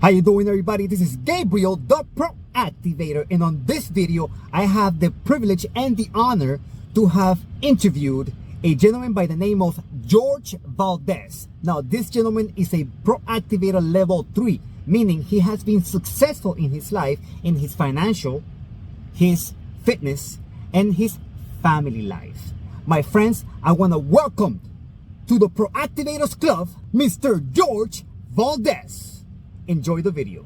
How you doing, everybody? This is Gabriel, the Pro Activator, and on this video I have the privilege and the honor to have interviewed a gentleman by the name of Jorge Valdez. Now this gentleman is a Pro Activator level 3, meaning he has been successful in his life, in his financial, his fitness, and his family life. My friends, I want to welcome to the Pro Activators Club, Mr. Jorge Valdez. Enjoy the video.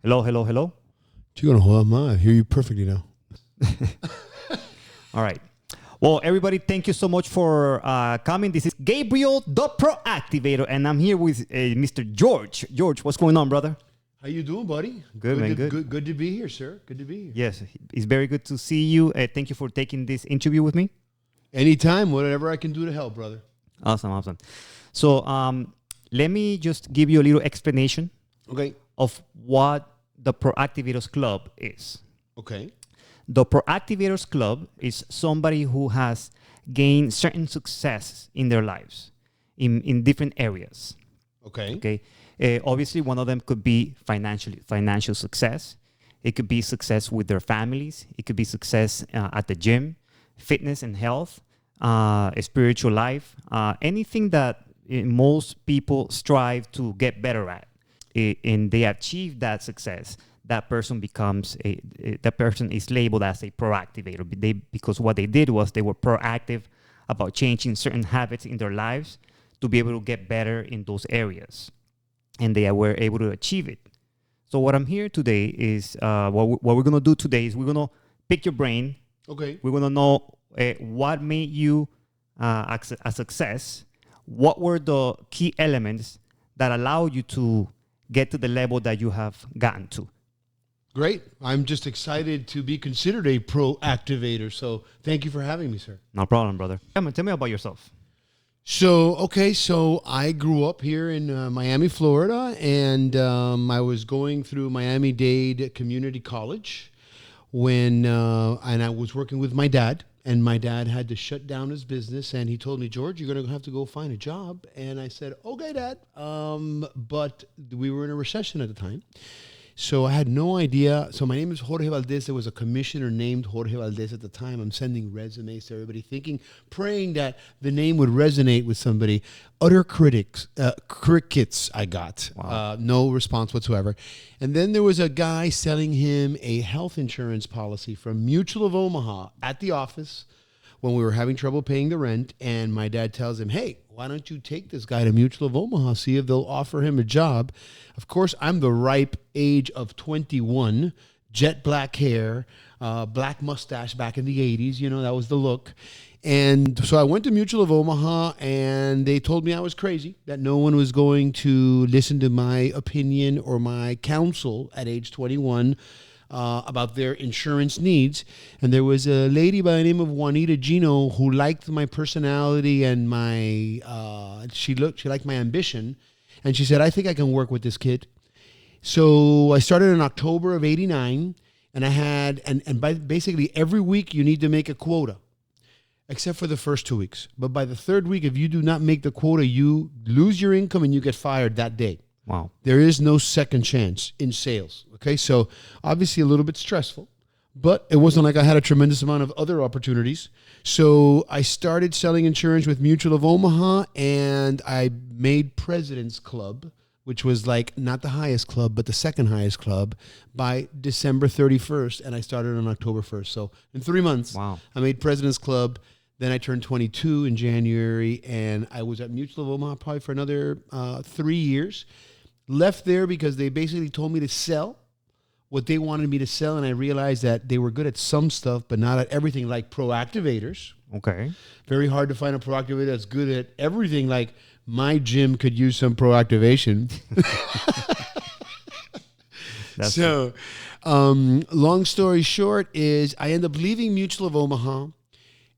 Hello, hello, hello. You're gonna hold on, I hear you perfectly now. All right. Well, everybody, thank you so much for coming. This is Gabriel, the Pro Activator, and I'm here with Mr. Jorge. Jorge, what's going on, brother? How you doing, buddy? Good, man. Good. Good to be here, sir. Good to be here. Yes, it's very good to see you. Thank you for taking this interview with me. Anytime, whatever I can do to help, brother. Awesome. So, let me just give you a little explanation. Okay. Of what the Pro Activators Club is. Okay. The Pro Activators Club is somebody who has gained certain success in their lives in different areas. Okay. Obviously, one of them could be financial success. It could be success with their families. It could be success at the gym, fitness and health, a spiritual life, anything that most people strive to get better at. And they achieve that success, that person is labeled as a proactivator. Because what they did was they were proactive about changing certain habits in their lives to be able to get better in those areas. And they were able to achieve it. So what I'm here today is, what we're going to do today is we're going to pick your brain. Okay. We're going to know what made you a success. What were the key elements that allowed you to get to the level that you have gotten to? Great. I'm just excited to be considered a pro activator. So thank you for having me, sir. No problem, brother. Tell me about yourself. So I grew up here in Miami, Florida, and I was going through Miami-Dade Community College and I was working with my dad, and my dad had to shut down his business, and he told me, George, you're going to have to go find a job. And I said, okay, Dad. But we were in a recession at the time. So I had no idea. So my name is Jorge Valdes. There was a commissioner named Jorge Valdes at the time. I'm sending resumes to everybody, praying that the name would resonate with somebody. Utter crickets I got. Wow. No response whatsoever. And then there was a guy selling him a health insurance policy from Mutual of Omaha at the office when we were having trouble paying the rent. And my dad tells him, hey, why don't you take this guy to Mutual of Omaha, see if they'll offer him a job. Of course, I'm the ripe age of 21, jet black hair, black mustache back in the 80s. You know, that was the look. And so I went to Mutual of Omaha, and they told me I was crazy, that no one was going to listen to my opinion or my counsel at age 21 about their insurance needs. And there was a lady by the name of Juanita Gino who liked my personality and she liked my ambition. And she said, I think I can work with this kid. So I started in October of 89, and I had, basically every week you need to make a quota, except for the first 2 weeks. But by the third week, if you do not make the quota, you lose your income and you get fired that day. Wow. There is no second chance in sales. Okay. So obviously a little bit stressful, but it wasn't like I had a tremendous amount of other opportunities. So I started selling insurance with Mutual of Omaha, and I made President's Club, which was like not the highest club, but the second highest club, by December 31st. And I started on October 1st. So in 3 months, wow, I made President's Club. Then I turned 22 in January, and I was at Mutual of Omaha probably for another 3 years. Left there because they basically told me to sell what they wanted me to sell, and I realized that they were good at some stuff, but not at everything, like pro-activators. Okay. Very hard to find a pro-activator that's good at everything. Like my gym could use some pro-activation. So, long story short is I end up leaving Mutual of Omaha,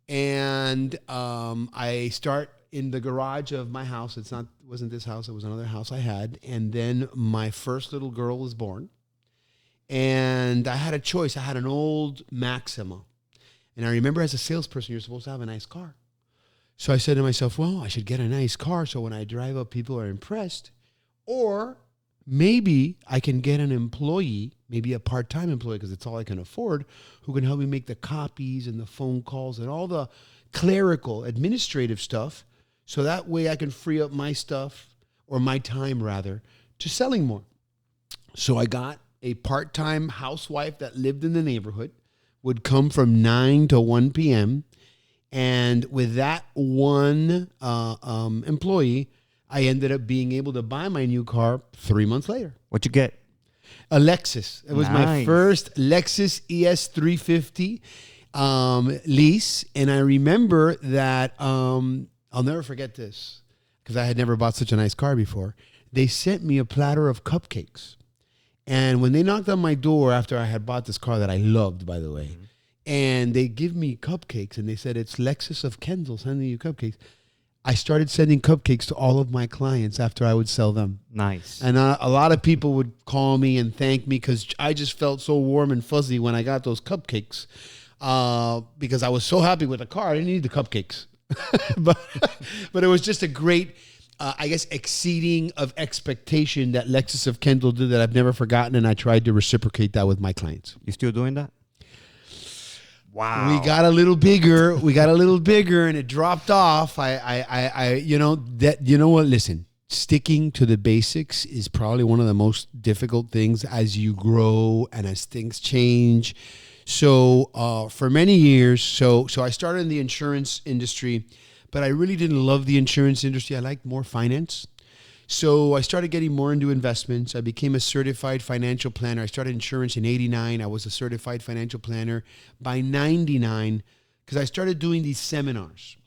and I start in the garage of my house. Wasn't this house, it was another house I had. And then my first little girl was born. And And I had a choice. I had an old Maxima. And I remember as a salesperson, you're supposed to have a nice car. So I said to myself, well, I should get a nice car so when I drive up, people are impressed. Or maybe I can get an employee, maybe a part-time employee, because it's all I can afford, who can help me make the copies and the phone calls and all the clerical, administrative stuff. So that way I can free up my stuff, or my time rather, to selling more. So I got a part-time housewife that lived in the neighborhood, would come from 9 to 1 p.m. And with that one employee, I ended up being able to buy my new car 3 months later. What'd you get? A Lexus. It was my first Lexus ES350 lease. And I remember that, I'll never forget this, because I had never bought such a nice car before. They sent me a platter of cupcakes. And when they knocked on my door after I had bought this car that I loved, by the way, and they give me cupcakes, and they said, it's Lexus of Kendall sending you cupcakes. I started sending cupcakes to all of my clients after I would sell them. Nice. And a lot of people would call me and thank me because I just felt so warm and fuzzy when I got those cupcakes, because I was so happy with the car. I didn't need the cupcakes. but it was just a great, I guess, exceeding of expectation that Lexus of Kendall did that I've never forgotten, and I tried to reciprocate that with my clients. You still doing that? Wow. We got a little bigger. And it dropped off. You know what? Listen, sticking to the basics is probably one of the most difficult things as you grow and as things change. So for many years, so I started in the insurance industry, but I really didn't love the insurance industry. I liked more finance. So I started getting more into investments. I became a certified financial planner. I started insurance in 89. I was a certified financial planner by 99 because I started doing these seminars.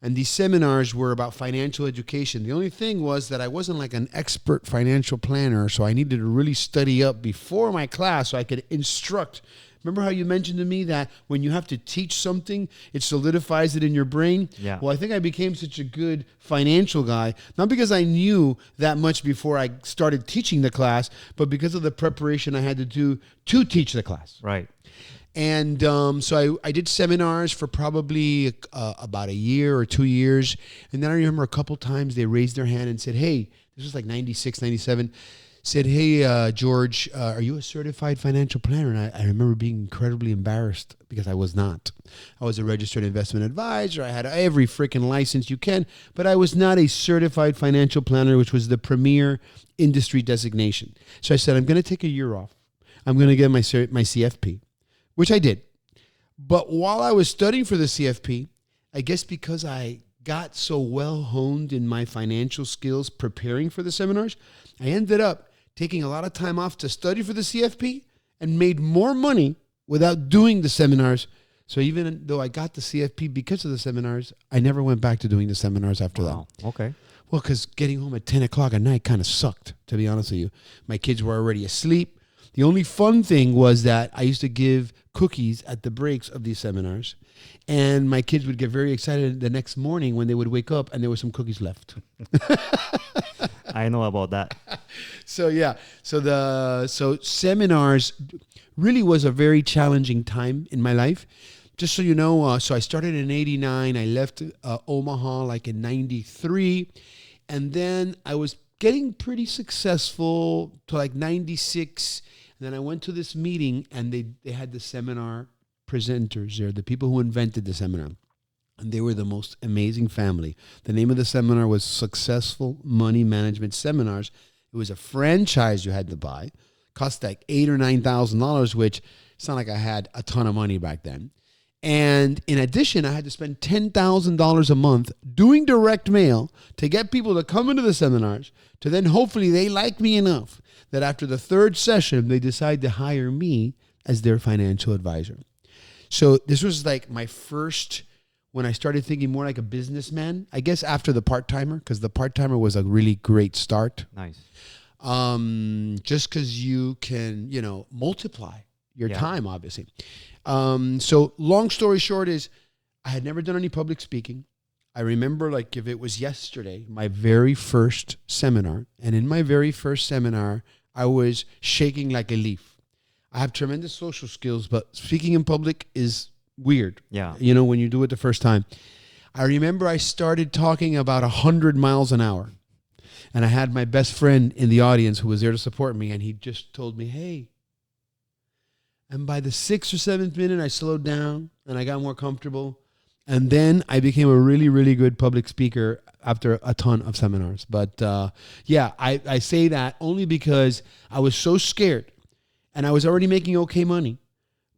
And these seminars were about financial education. The only thing was that I wasn't like an expert financial planner, so I needed to really study up before my class so I could instruct. Remember how you mentioned to me that when you have to teach something, it solidifies it in your brain? Yeah. Well, I think I became such a good financial guy, not because I knew that much before I started teaching the class, but because of the preparation I had to do to teach the class. Right. And so I did seminars for probably about a year or 2 years. And then I remember a couple times they raised their hand and said, hey, this was like 96, 97, said, hey, George, are you a certified financial planner? And I remember being incredibly embarrassed because I was not. I was a registered investment advisor. I had every freaking license you can, but I was not a certified financial planner, which was the premier industry designation. So I said, I'm going to take a year off. I'm going to get my CFP, which I did. But while I was studying for the CFP, I guess because I got so well honed in my financial skills preparing for the seminars, I ended up taking a lot of time off to study for the CFP and made more money without doing the seminars. So even though I got the CFP because of the seminars, I never went back to doing the seminars after that. Okay. Well, because getting home at 10 o'clock at night kind of sucked, to be honest with you. My kids were already asleep. The only fun thing was that I used to give cookies at the breaks of these seminars, and my kids would get very excited the next morning when they would wake up and there were some cookies left. I know about that. So yeah, so seminars really was a very challenging time in my life. Just so you know, so I started in 89. I left Omaha like in 93, and then I was getting pretty successful to like 96. And then I went to this meeting, and they had the seminar presenters there, the people who invented the seminar. And they were the most amazing family. The name of the seminar was Successful Money Management Seminars. It was a franchise you had to buy. Cost like $8,000 or $9,000, which it's not like I had a ton of money back then. And in addition, I had to spend $10,000 a month doing direct mail to get people to come into the seminars, to then hopefully they like me enough that after the third session, they decide to hire me as their financial advisor. So this was like my first, when I started thinking more like a businessman, I guess after the part-timer, because the part-timer was a really great start. Nice. Just because you can, multiply your time, obviously. So long story short is I had never done any public speaking. I remember like if it was yesterday, my very first seminar. And in my very first seminar, I was shaking like a leaf. I have tremendous social skills, but speaking in public is weird. Yeah. You know, when you do it the first time. I remember I started talking about 100 miles an hour. And I had my best friend in the audience who was there to support me. And he just told me, hey. And by the 6th or 7th minute, I slowed down and I got more comfortable. And then I became a really, really good public speaker after a ton of seminars. But yeah, I say that only because I was so scared and I was already making okay money.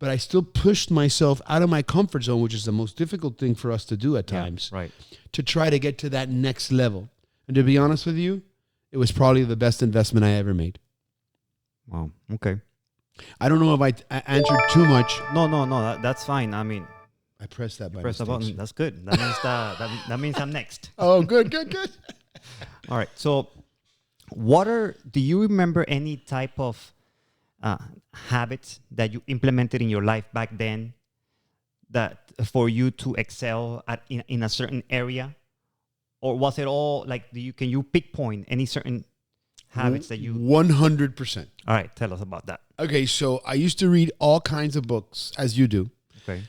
But I still pushed myself out of my comfort zone, which is the most difficult thing for us to do at times, right. to try to get to that next level. And to be honest with you, it was probably the best investment I ever made. Wow. Okay. I don't know if I answered too much. No. That's fine. I mean, I pressed that by press the mistake. button. That's good. That means that means I'm next. Oh, good. All right. So, do you remember any type of habits that you implemented in your life back then that for you to excel in a certain area? Or was it all like, can you pinpoint any certain habits that you... 100%. All right, tell us about that. Okay, so I used to read all kinds of books, as you do. Okay.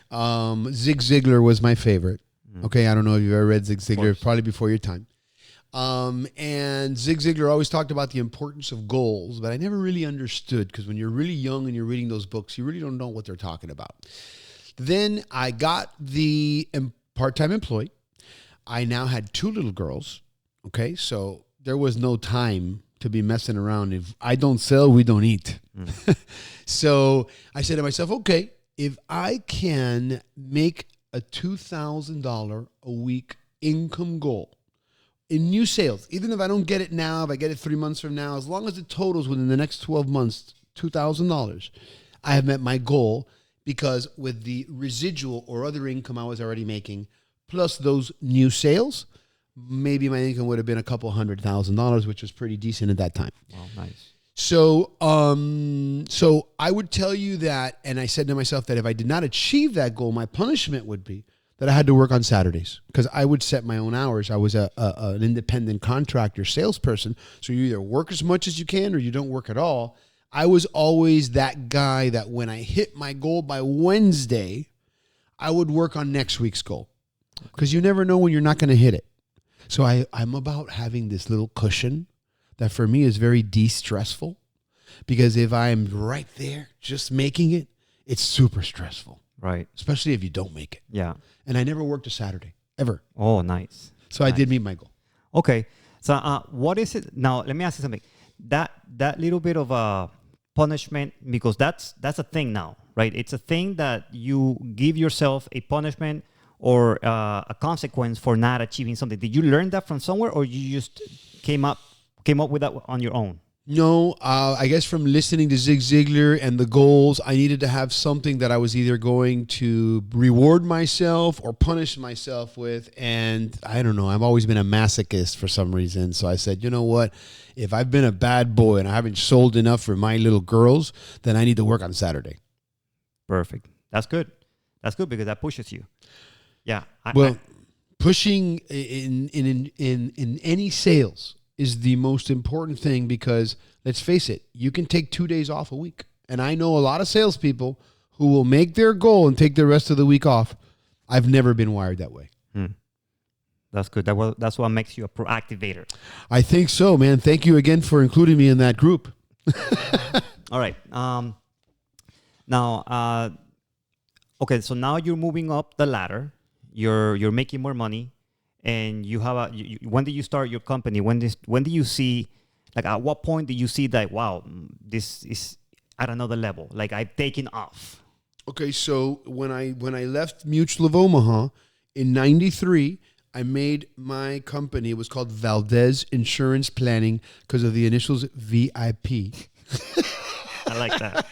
Zig Ziglar was my favorite. Okay, I don't know if you've ever read Zig Ziglar, probably before your time. And Zig Ziglar always talked about the importance of goals, but I never really understood, because when you're really young and you're reading those books, you really don't know what they're talking about. Then I got the part-time employee. I now had 2 little girls. Okay, so there was no time to be messing around. If I don't sell, we don't eat. So I said to myself, okay, if I can make a $2,000 a week income goal in new sales, even if I don't get it now, if I get it 3 months from now, as long as it totals within the next 12 months, $2,000, I have met my goal, because with the residual or other income I was already making, plus those new sales, maybe my income would have been a couple $100,000, which was pretty decent at that time. Wow, nice. So I would tell you that, and I said to myself that if I did not achieve that goal, my punishment would be that I had to work on Saturdays, because I would set my own hours. I was an independent contractor salesperson, so you either work as much as you can or you don't work at all. I was always that guy that when I hit my goal by Wednesday, I would work on next week's goal, because you never know when you're not going to hit it. So I'm about having this little cushion that for me is very de-stressful, because if I'm right there just making it, it's super stressful. Right. Especially if you don't make it. Yeah. And I never worked a Saturday, ever. Oh, nice. So I did meet my goal. Okay. So what is it? Now, let me ask you something. That little bit of a punishment, because that's a thing now, right? It's a thing that you give yourself a punishment or a consequence for not achieving something. Did you learn that from somewhere, or you just came up with that on your own? No, I guess from listening to Zig Ziglar and the goals, I needed to have something that I was either going to reward myself or punish myself with. And I don't know, I've always been a masochist for some reason. So I said, you know what? If I've been a bad boy and I haven't sold enough for my little girls, then I need to work on Saturday. Perfect. That's good. That's good, because that pushes you. Yeah. Pushing in any sales is the most important thing, because let's face it, you can take 2 days off a week. And I know a lot of salespeople who will make their goal and take the rest of the week off. I've never been wired that way. That's good. That's what makes you a proactivator. I think so, man. Thank you again for including me in that group. All right. Now, okay, so now you're moving up the ladder. You're making more money. And you have when did you start your company? When do you see, like, at what point did you see that, wow, this is at another level? Like, I've taken off. Okay, so when I left Mutual of Omaha in '93, I made my company. It was called Valdez Insurance Planning, because of the initials VIP. I like that.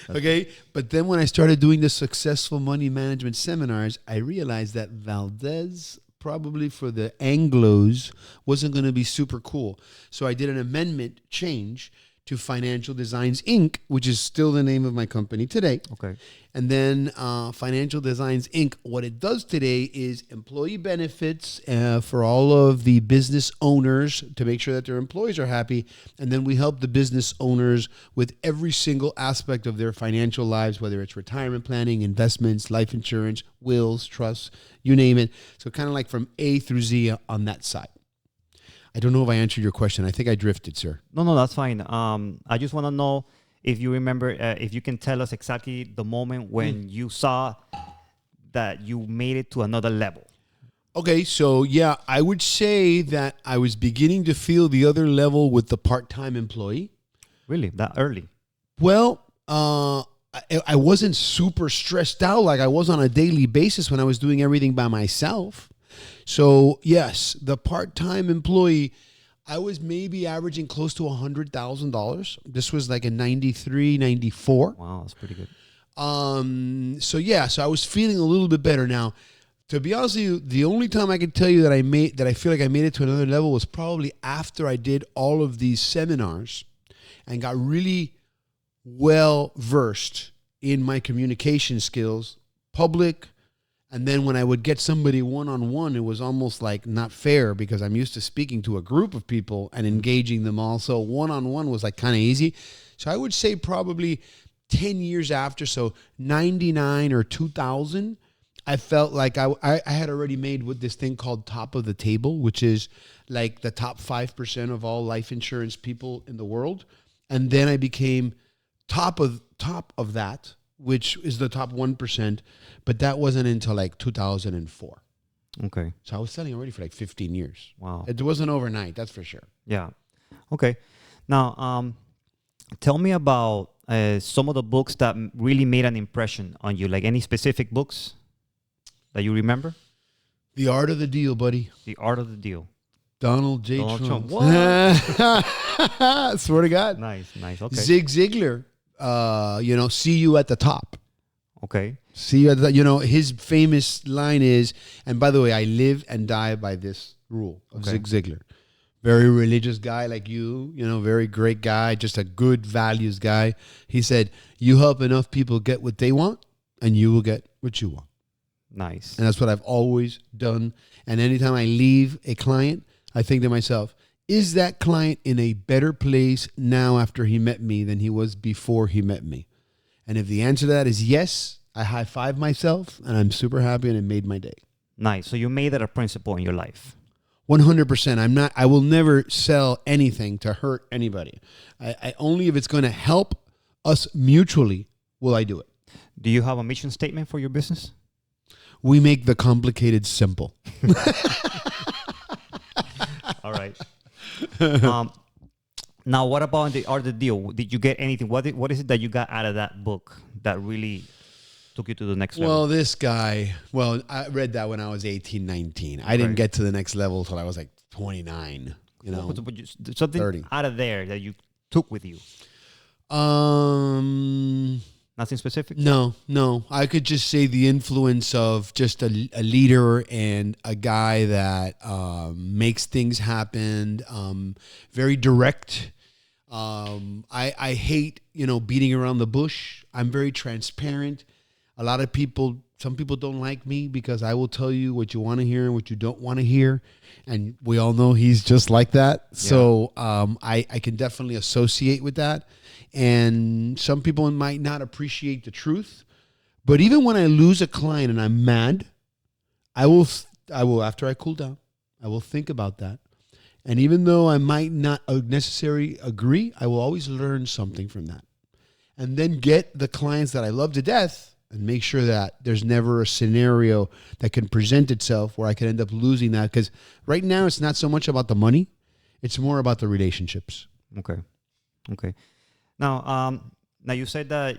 Okay, but then when I started doing the successful money management seminars, I realized that Valdez, probably for the Anglos, wasn't going to be super cool. So I did an amendment change to Financial Designs Inc., which is still the name of my company today. Okay. And then Financial Designs Inc., what it does today is employee benefits for all of the business owners to make sure that their employees are happy. And then we help the business owners with every single aspect of their financial lives, whether it's retirement planning, investments, life insurance, wills, trusts, you name it. So kind of like from A through Z on that side. I don't know if I answered your question. I think I drifted, sir. No, that's fine. I just want to know if you remember, if you can tell us exactly the moment when you saw that you made it to another level. Okay, so yeah, I would say that I was beginning to feel the other level with the part-time employee. Really? That early? Well, I wasn't super stressed out like I was on a daily basis when I was doing everything by myself. So yes, the part-time employee, I was maybe averaging close to $100,000. This was like in 93, 94. Wow, that's pretty good. So yeah, so I was feeling a little bit better. Now, to be honest with you, the only time I can tell you that I feel like I made it to another level was probably after I did all of these seminars and got really well versed in my communication skills, public. And then when I would get somebody one-on-one, it was almost like not fair because I'm used to speaking to a group of people and engaging them all. So one-on-one was like kind of easy. So I would say probably 10 years after, so 99 or 2000, I felt like I had already made with this thing called top of the table, which is like the top 5% of all life insurance people in the world. And then I became top of that, which is the top 1%, but that wasn't until like 2004. Okay. So I was selling already for like 15 years. Wow. It wasn't overnight, that's for sure. Yeah. Okay. Now, tell me about some of the books that really made an impression on you, like any specific books that you remember? The Art of the Deal, buddy. The Art of the Deal. Donald J. Donald Trump. Trump. Swear to God. Nice. Okay. Zig Ziglar, see you at the top. Okay. See you at the, his famous line is, and by the way, I live and die by this rule of Zig Ziglar. Very religious guy like you, very great guy, just a good values guy. He said, you help enough people get what they want and you will get what you want. Nice. And that's what I've always done. And anytime I leave a client, I think to myself, is that client in a better place now after he met me than he was before he met me? And if the answer to that is yes, I high five myself and I'm super happy and it made my day. Nice. So you made that a principle in your life. 100%. I will never sell anything to hurt anybody. I only if it's going to help us mutually will I do it. Do you have a mission statement for your business? We make the complicated simple. All right. Now, what about the Art of the Deal? Did you get anything? What is it that you got out of that book that really took you to the next level? Well, this guy, I read that when I was 18, 19. I didn't get to the next level until I was like 29, something 30. out of there that you took with you? Nothing specific? No. I could just say the influence of just a leader and a guy that makes things happen, very direct. I hate, beating around the bush. I'm very transparent. A lot of some people don't like me because I will tell you what you want to hear and what you don't want to hear. And we all know he's just like that. Yeah. So I can definitely associate with that. And some people might not appreciate the truth. But even when I lose a client and I'm mad, I will, after I cool down, I will think about that. And even though I might not necessarily agree, I will always learn something from that. And then get the clients that I love to death and make sure that there's never a scenario that can present itself where I could end up losing that. Because right now it's not so much about the money. It's more about the relationships. Okay. Now you said that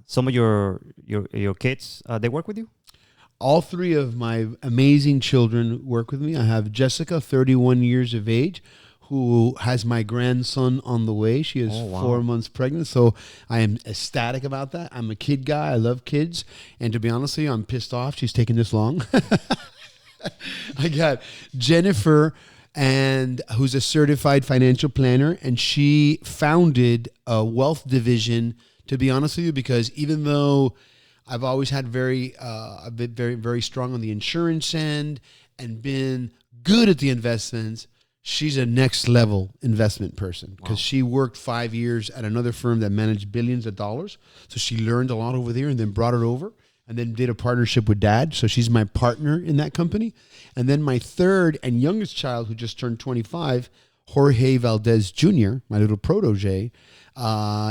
some of your kids, they work with you? All three of my amazing children work with me. I have Jessica, 31 years of age, who has my grandson on the way. She is 4 months pregnant, so I am ecstatic about that. I'm a kid guy. I love kids. And to be honest with you, I'm pissed off she's taking this long. I got Jennifer, and who's a certified financial planner. And she founded a wealth division, to be honest with you, because even though I've always had I've been very, very strong on the insurance end and been good at the investments, she's a next level investment person because she worked 5 years at another firm that managed billions of dollars. So she learned a lot over there and then brought it over and then did a partnership with dad. So she's my partner in that company. And then my third and youngest child, who just turned 25, Jorge Valdez Jr., my little protege,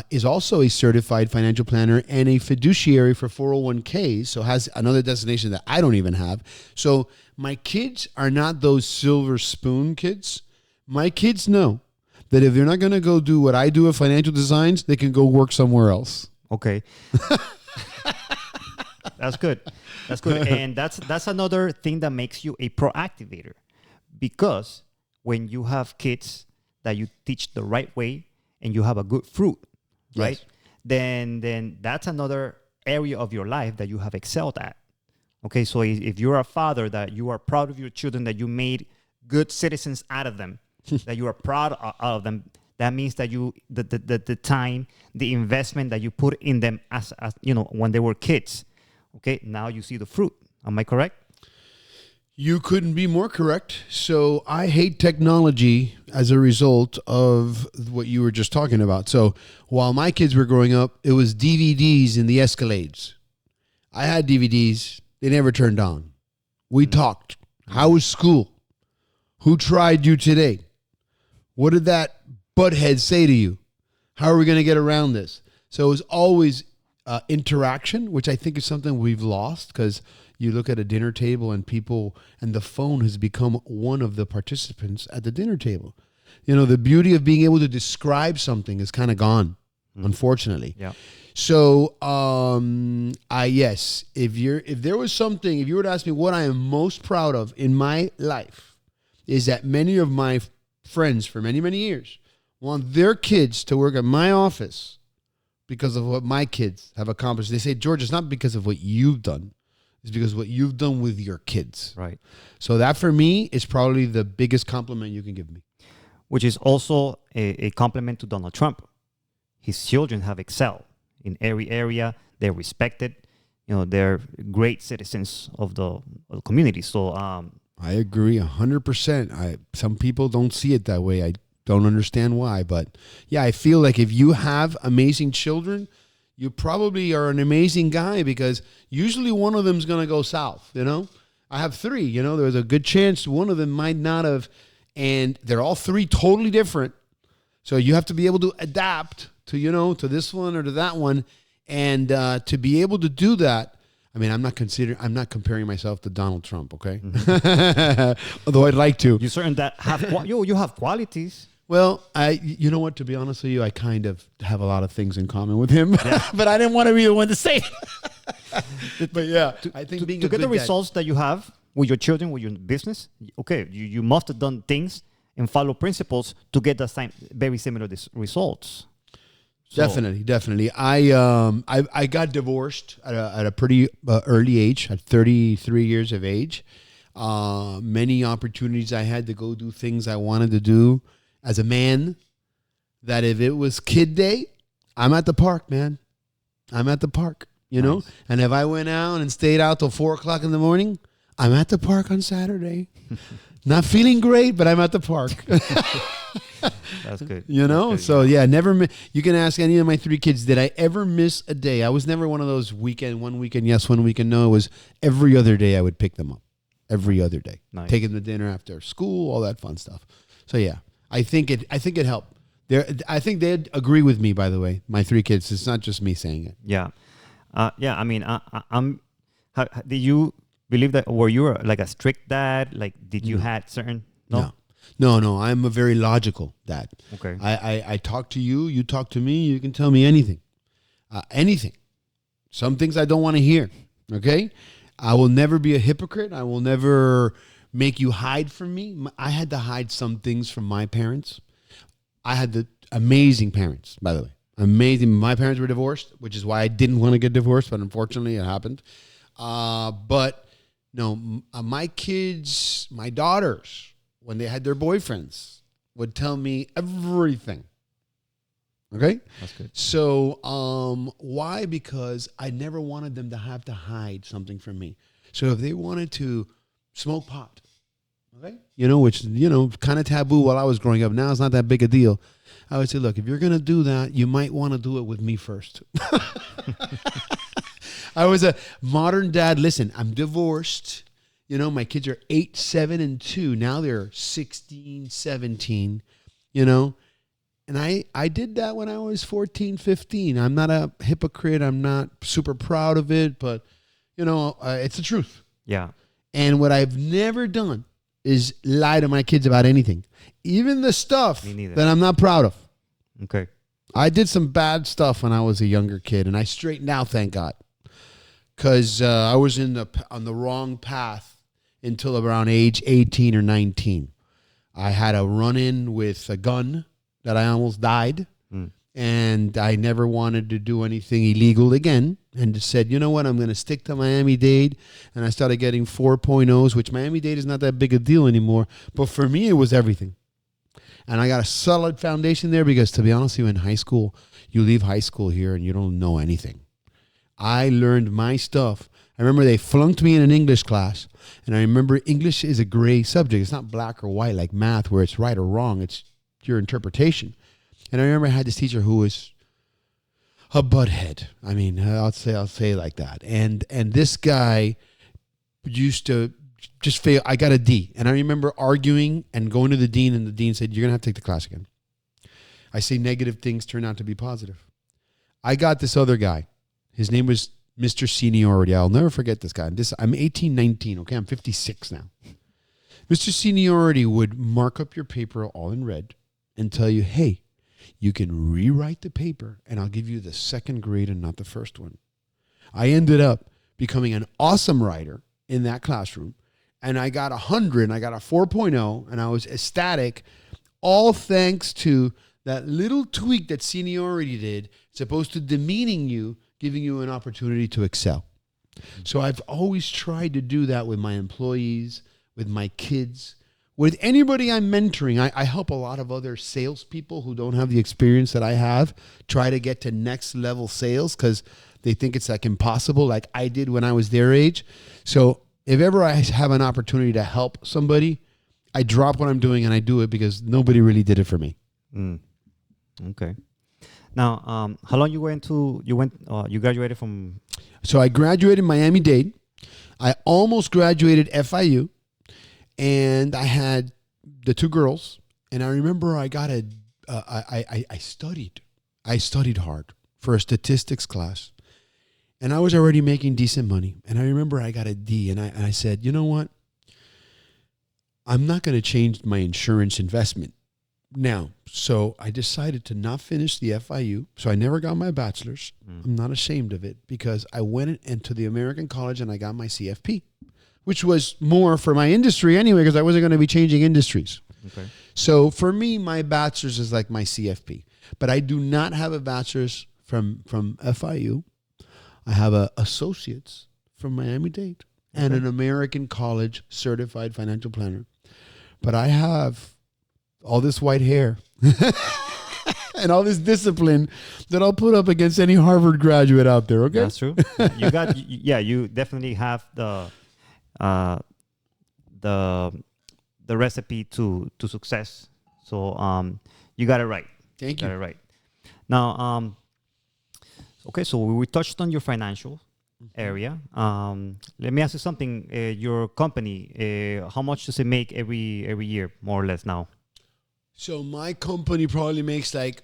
is also a certified financial planner and a fiduciary for 401ks. So has another destination that I don't even have. So my kids are not those silver spoon kids. My kids know that if they're not going to go do what I do at Financial Designs, they can go work somewhere else. Okay. That's good. That's good. And that's another thing that makes you a proactivator, because when you have kids that you teach the right way and you have a good fruit, right? Yes. Then that's another area of your life that you have excelled at. Okay, so if you're a father that you are proud of your children, that you made good citizens out of them, that you are proud of them, that means that the time, the investment that you put in them as when they were kids, okay, now you see the fruit. Am I correct? You couldn't be more correct. So I hate technology as a result of what you were just talking about. So while my kids were growing up, it was DVDs in the Escalades. I had DVDs. They never turned on. We talked. How was school? Who tried you today? What did that butthead say to you? How are we going to get around this? So it was always interaction, which I think is something we've lost, because you look at a dinner table and people, and the phone has become one of the participants at the dinner table. You know, the beauty of being able to describe something is kind of gone, unfortunately. Yeah. So, yes, if there was something, if you were to ask me what I am most proud of in my life, is that many of my friends for many, many years want their kids to work at my office because of what my kids have accomplished. They say, George, it's not because of what you've done. It's because of what you've done with your kids. Right. So that for me is probably the biggest compliment you can give me. Which is also a compliment to Donald Trump. His children have excelled in every area. They're respected. They're great citizens of the community. So I agree 100%. Some people don't see it that way. I don't understand why, but yeah, I feel like if you have amazing children, you probably are an amazing guy, because usually one of them's going to go south. I have 3. There's a good chance one of them might not have, and they're all 3 totally different. So you have to be able to adapt to this one or to that one, and to be able to do that. I mean, I'm not comparing myself to Donald Trump, okay? Mm-hmm. Although I'd like to. You certain that you have qualities. Well, you know what? To be honest with you, I kind of have a lot of things in common with him, but I didn't want to be the one to say it. But yeah, I think being to get the results that you have with your children, with your business, okay, you must have done things and follow principles to get the same, very similar results. So. Definitely. I got divorced at a pretty early age, at 33 years of age. Many opportunities I had to go do things I wanted to do as a man, that if it was kid day, I'm at the park, man. I'm at the park, know? And if I went out and stayed out till 4 o'clock in the morning, I'm at the park on Saturday. Not feeling great, but I'm at the park. That's good. So yeah, never. You can ask any of my 3 kids, did I ever miss a day? I was never one of those one weekend yes, one weekend no. It was every other day I would pick them up. Every other day. Nice. Take them to dinner after school, all that fun stuff. So yeah, I think it helped. I think they'd agree with me, by the way, my 3 kids. It's not just me saying it. Yeah. I mean, did you believe that, were you like a strict dad? Like, did you had certain... No. I'm a very logical dad. Okay. I talk to you, you talk to me, you can tell me anything. Anything. Some things I don't want to hear. Okay? I will never be a hypocrite. I will never make you hide from me. I had to hide some things from my parents. I had the amazing parents, by the way. Amazing. My parents were divorced, which is why I didn't want to get divorced, but unfortunately it happened. But no, my kids, my daughters when they had their boyfriends, would tell me everything. Okay? That's good. So why? Because I never wanted them to have to hide something from me. So if they wanted to smoke pot, okay, which, kind of taboo while I was growing up. Now it's not that big a deal. I would say, look, if you're going to do that, you might want to do it with me first. I was a modern dad. Listen, I'm divorced. My kids are 8, 7, and 2. Now they're 16, 17, And I did that when I was 14, 15. I'm not a hypocrite. I'm not super proud of it, but, it's the truth. Yeah. And what I've never done is lie to my kids about anything, even the stuff that I'm not proud of. Okay. I did some bad stuff when I was a younger kid, and I straightened out, thank God, because I was on the wrong path until around age 18 or 19. I had a run-in with a gun that I almost died, and I never wanted to do anything illegal again, and just said, you know what, I'm going to stick to Miami-Dade, and I started getting 4.0s, which Miami-Dade is not that big a deal anymore, but for me, it was everything. And I got a solid foundation there because, to be honest with you, in high school, you leave high school here and you don't know anything. I learned my stuff. I remember they flunked me in an English class, and I remember English is a gray subject. It's not black or white like math where it's right or wrong. It's your interpretation. And I remember I had this teacher who was a butthead. I mean, I'll say it like that. And this guy used to just fail. I got a D. And I remember arguing and going to the dean, and the dean said, you're going to have to take the class again. I say negative things turn out to be positive. I got this other guy. His name was Mr. Seniority. I'll never forget this guy. I'm 18, 19. Okay, I'm 56 now. Mr. Seniority would mark up your paper all in red and tell you, hey, you can rewrite the paper and I'll give you the second grade and not the first one. I ended up becoming an awesome writer in that classroom, and I got 100 and I got a 4.0, and I was ecstatic, all thanks to that little tweak that Seniority did, supposed to demeaning you, giving you an opportunity to excel. So I've always tried to do that with my employees, with my kids, with anybody I'm mentoring. I help a lot of other salespeople who don't have the experience that I have try to get to next level sales because they think it's like impossible, like I did when I was their age. So if ever I have an opportunity to help somebody, I drop what I'm doing and I do it because nobody really did it for me. Okay. Now, how long you graduated from? So I graduated Miami-Dade. I almost graduated FIU. And I had the 2 girls, and I remember I got I studied hard for a statistics class, and I was already making decent money. And I remember I got a D, and I said, you know what? I'm not going to change my insurance investment now. So I decided to not finish the FIU. So I never got my bachelor's. I'm not ashamed of it because I went into the American college and I got my CFP, which was more for my industry anyway, because I wasn't going to be changing industries. Okay. So for me, my bachelor's is like my CFP. But I do not have a bachelor's from FIU. I have an associate's from Miami-Dade and an American college certified financial planner. But I have all this white hair and all this discipline that I'll put up against any Harvard graduate out there, okay? That's true. You definitely have the recipe to success. So you got it right. Thank you. Got it right. Now, okay, so we touched on your financial area. Let me ask you something. Your company, how much does it make every year, more or less now? So my company probably makes like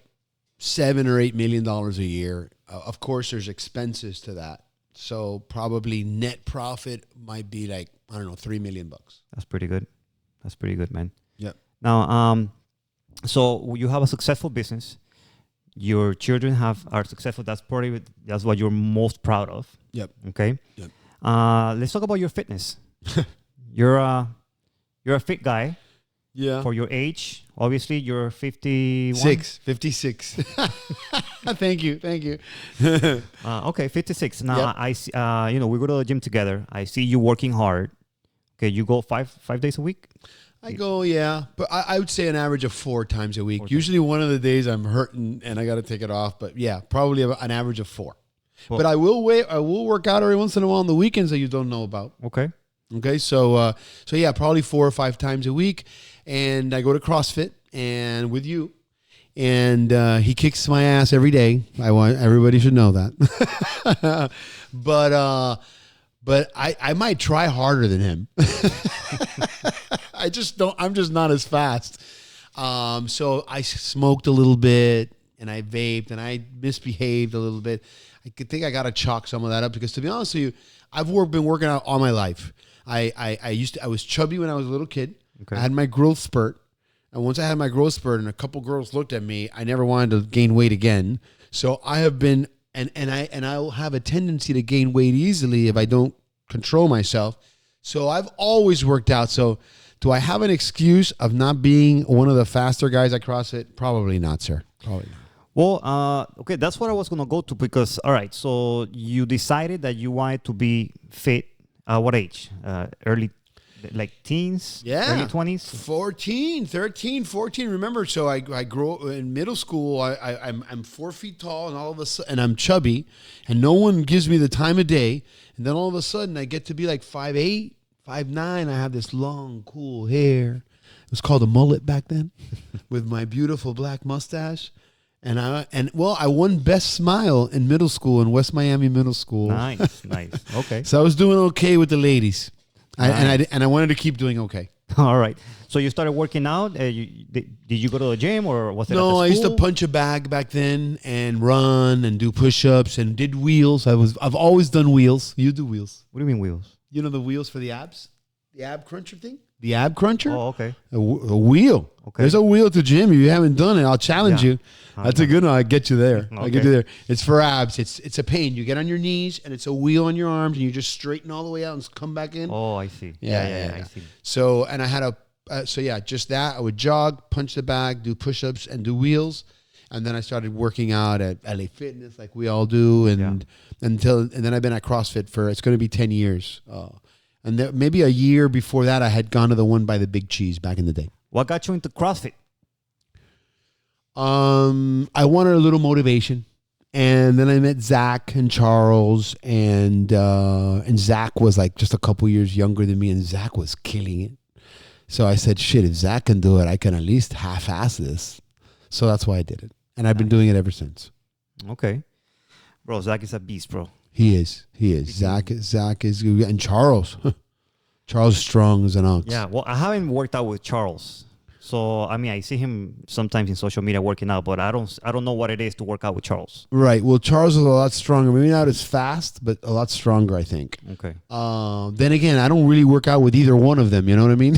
$7 or $8 million a year. Of course, there's expenses to that. So probably net profit might be like, I don't know, $3 million. That's pretty good. That's pretty good, man. Yep. Now, so you have a successful business. Your children are successful. That's what you're most proud of. Yep. Okay. Yep. Let's talk about your fitness. You're a fit guy. Yeah. For your age, obviously, you're 51. 56. Thank you. Okay, 56. Now, Yep. I see, we go to the gym together. I see you working hard. Okay, you go five days a week? I go, yeah, but I would say an average of 4 times a week. Usually one of the days I'm hurting and I got to take it off, but yeah, probably an average of 4. Well, but I will work out every once in a while on the weekends that you don't know about. Okay. Okay. So yeah, probably 4 or 5 times a week. And I go to CrossFit and with you, and he kicks my ass every day. Everybody should know that. But I might try harder than him. I'm just not as fast. So I smoked a little bit and I vaped and I misbehaved a little bit. I think I got to chalk some of that up because, to be honest with you, I've been working out all my life. I was chubby when I was a little kid. Okay. I had my growth spurt. And once I had my growth spurt and a couple girls looked at me, I never wanted to gain weight again. So I have been, and I'll have a tendency to gain weight easily if I don't control myself. So I've always worked out. So do I have an excuse of not being one of the faster guys at CrossFit? Probably not, sir. Probably not. Well, okay, that's what I was going to go to because, all right, so you decided that you wanted to be fit at what age? Early, like teens? Yeah. Early 20s? 13, 14. Remember, so I grew in middle school. I'm 4 feet tall and all of a sudden, and I'm chubby and no one gives me the time of day. And then all of a sudden I get to be like 5'8", 5'9". I have this long, cool hair. It was called a mullet back then with my beautiful black mustache. And I won best smile in middle school in West Miami Middle School. Nice. Okay. So I was doing okay with the ladies. Nice. I wanted to keep doing okay. All right. So you started working out. Did you go to the gym or was it? No, at the school? I used to punch a bag back then and run and do push-ups and did wheels. I've always done wheels. You do wheels. What do you mean wheels? You know the wheels for the abs? The ab cruncher thing? The ab cruncher? Oh, okay. A wheel. Okay. There's a wheel to gym. If you haven't done it, I'll challenge you. That's a good one. I'll get you there. Okay. I'll get you there. It's for abs. It's a pain. You get on your knees and it's a wheel on your arms and you just straighten all the way out and come back in. Oh, I see. Yeah. I see. So, and I had just that. I would jog, punch the bag, do push-ups and do wheels. And then I started working out at LA Fitness like we all do. And then I've been at CrossFit it's going to be 10 years. And maybe a year before that, I had gone to the one by the Big Cheese back in the day. What got you into CrossFit? I wanted a little motivation. And then I met Zach and Charles. And Zach was like just a couple years younger than me. And Zach was killing it. So I said, shit, if Zach can do it, I can at least half-ass this. So that's why I did it. And I've been doing it ever since. Okay. Bro, Zach is a beast, bro. He is. Zach is good. And Charles. Charles is strong as an ox. Yeah, well, I haven't worked out with Charles. So, I mean, I see him sometimes in social media working out, but I don't know what it is to work out with Charles. Right. Well, Charles is a lot stronger. Maybe not as fast, but a lot stronger, I think. Okay. Then again, I don't really work out with either one of them. You know what I mean?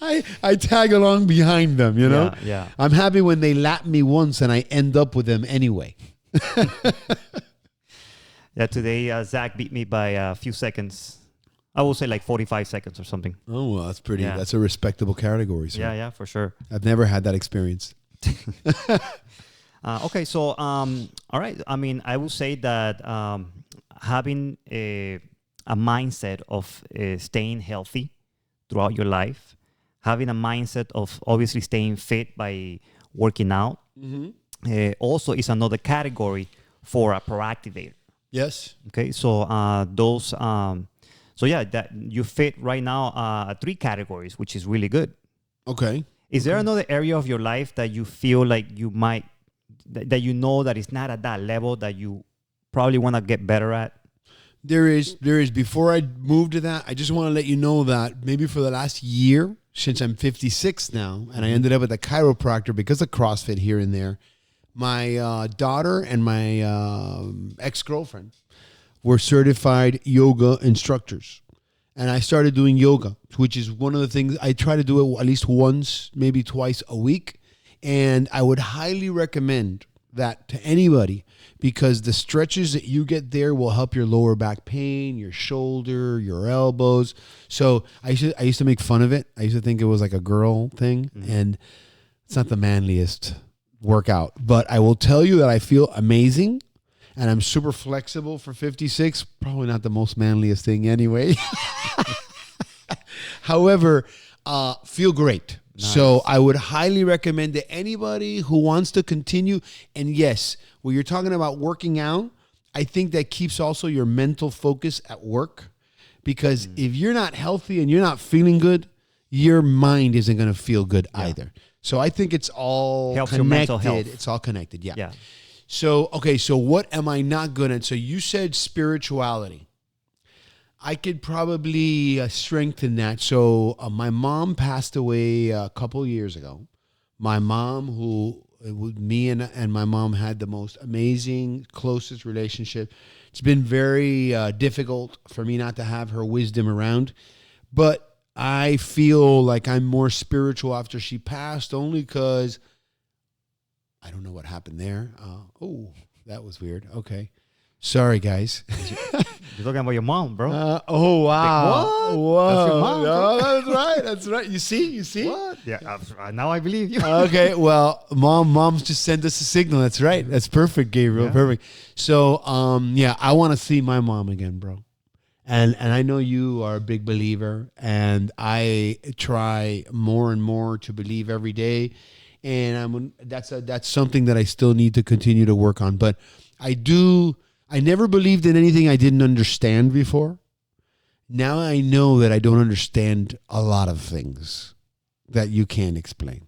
I tag along behind them, you know? Yeah. I'm happy when they lap me once and I end up with them anyway. Yeah, today Zach beat me by a few seconds. I will say like 45 seconds or something. Oh, well, that's pretty. Yeah. That's a respectable category. So yeah, for sure. I've never had that experience. Okay, so all right. I mean, I will say that having a mindset of staying healthy throughout your life, having a mindset of obviously staying fit by working out, also is another category for a proactivator. Yes. Okay, so that you fit right now 3 categories, which is really good. Okay. Is there another area of your life that you feel like you might, that you know that it's not at that level that you probably want to get better at? There is. Before I move to that, I just want to let you know that maybe for the last year, since I'm 56 now, and I ended up at the chiropractor because of CrossFit here and there, my daughter and my ex-girlfriend were certified yoga instructors. And I started doing yoga, which is one of the things I try to do it at least once, maybe twice a week. And I would highly recommend that to anybody because the stretches that you get there will help your lower back pain, your shoulder, your elbows. So I used to make fun of it. I used to think it was like a girl thing, and it's not the manliest workout. But I will tell you that I feel amazing, and I'm super flexible for 56. Probably not the most manliest thing anyway. However, feel great. Nice. So I would highly recommend that anybody who wants to continue. And yes, when you're talking about working out, I think that keeps also your mental focus at work. Because if you're not healthy and you're not feeling good, your mind isn't going to feel good either. So I think it's all Helps connected. your mental health. It's all connected. Yeah. Yeah. So, okay. So what am I not good at? So you said spirituality. I could probably strengthen that. So my mom passed away a couple years ago. My mom, me and my mom had the most amazing, closest relationship. It's been very difficult for me not to have her wisdom around. But I feel like I'm more spiritual after she passed, only because I don't know what happened there. That was weird. Okay. Sorry, guys. You're talking about your mom, bro. Oh, wow. Like, what? Whoa. That's your mom, bro. That's right. That's right. You see? What? Yeah, now I believe you. Okay, well, mom's just sent us a signal. That's right. That's perfect, Gabriel. Yeah. Perfect. So, I want to see my mom again, bro. And I know you are a big believer, and I try more and more to believe every day. And that's something that I still need to continue to work on. But I never believed in anything I didn't understand before. Now I know that I don't understand a lot of things that you can't explain.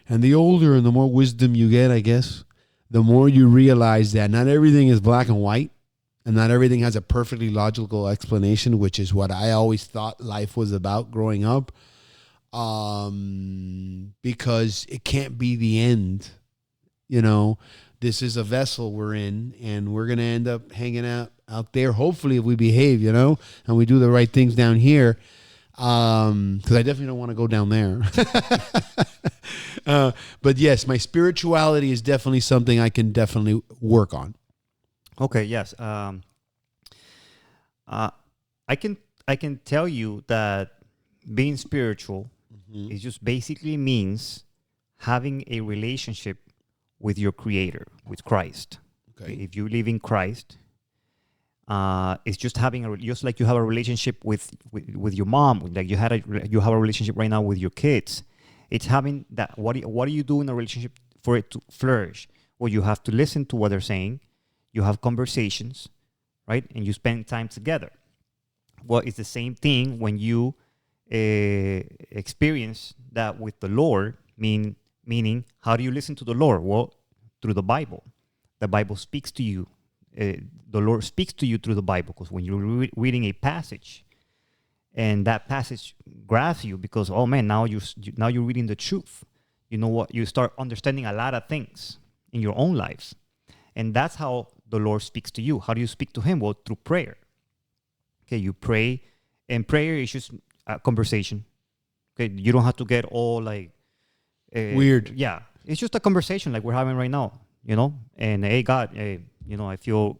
And the older and the more wisdom you get, I guess, the more you realize that not everything is black and white, and not everything has a perfectly logical explanation, which is what I always thought life was about growing up. Because it can't be the end. This is a vessel we're in, and we're going to end up hanging out there, hopefully, if we behave, and we do the right things down here. Because I definitely don't want to go down there. But yes, my spirituality is definitely something I can definitely work on. Okay, yes. I can tell you that being spiritual it just basically means having a relationship with your Creator, with Christ. Okay. If you live in Christ, it's just just like you have a relationship with your mom, like you have a relationship right now with your kids. It's having that. What do you do in a relationship for it to flourish? Well, you have to listen to what they're saying. You have conversations, right? And you spend time together. Well, it's the same thing when you experience that with the Lord, meaning how do you listen to the Lord? Well, through the Bible. The Bible speaks to you. The Lord speaks to you through the Bible, because when you're reading a passage and that passage grabs you because, oh man, now you're reading the truth. You know what? You start understanding a lot of things in your own lives. And that's how the Lord speaks to you. How do you speak to Him? Well, through prayer. Okay, you pray, and prayer is just a conversation. Okay, you don't have to get all like weird. Yeah, it's just a conversation like we're having right now, And hey, God, I feel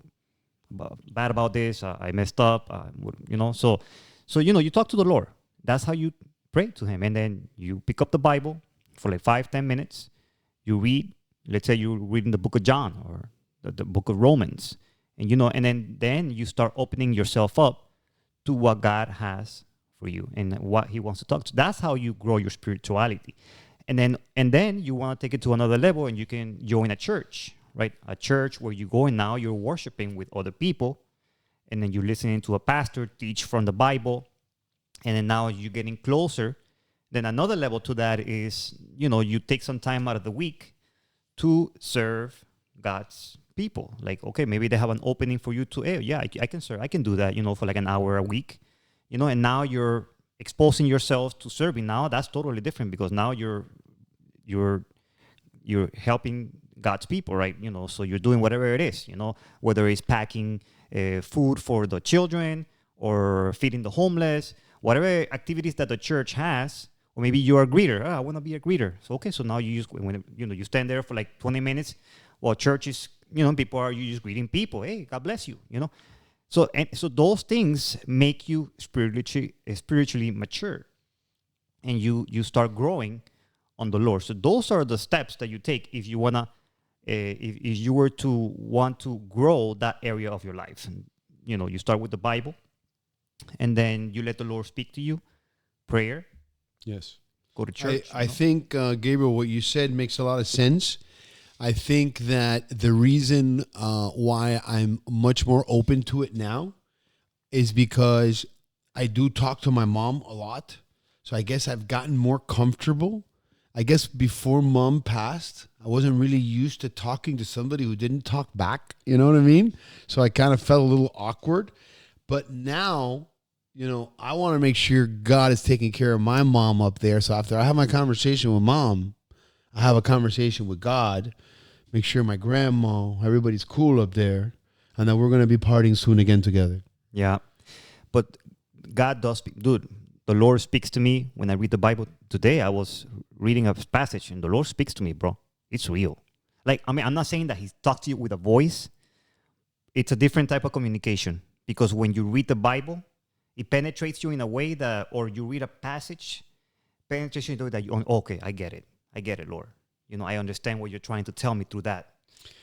bad about this. I messed up. So you talk to the Lord. That's how you pray to Him, and then you pick up the Bible for like 5-10 minutes. You read. Let's say you're reading the book of John or the book of Romans, and then you start opening yourself up to what God has for you and what He wants to talk to. That's how you grow your spirituality. And then you want to take it to another level, and you can join a church, right? A church where you go and now you're worshiping with other people, and then you're listening to a pastor teach from the Bible, and then now you're getting closer. Then another level to that is, you take some time out of the week to serve God's people. Like, okay, maybe they have an opening for you to, hey, yeah, I can serve. I can do that, for like an hour a week, and now you're exposing yourself to serving. Now that's totally different, because now you're helping God's people, right? So you're doing whatever it is, whether it's packing food for the children or feeding the homeless, whatever activities that the church has. Or maybe you're a greeter. I want to be a greeter. So okay, so now you stand there for like 20 minutes. Well, church is, people are you just greeting people. Hey, God bless you. So those things make you spiritually mature, and you start growing on the Lord. So those are the steps that you take if you wanna, if you were to want to grow that area of your life. And, you start with the Bible, and then you let the Lord speak to you prayer, Yes. go to church. I think, Gabriel, what you said makes a lot of sense. I think that the reason why I'm much more open to it now is because I do talk to my mom a lot. So I guess I've gotten more comfortable. I guess before mom passed, I wasn't really used to talking to somebody who didn't talk back. You know what I mean? So I kind of felt a little awkward. But now, I want to make sure God is taking care of my mom up there. So after I have my conversation with mom, I have a conversation with God, make sure my grandma, everybody's cool up there, and that we're going to be partying soon again together. Yeah. But God does speak. Dude, the Lord speaks to me when I read the Bible. Today, I was reading a passage, and the Lord speaks to me, bro. It's real. I'm not saying that He talks to you with a voice. It's a different type of communication. Because when you read the Bible, it penetrates you in a way that, or you read a passage, penetrates you in a way that okay, I get it, Lord. I understand what you're trying to tell me through that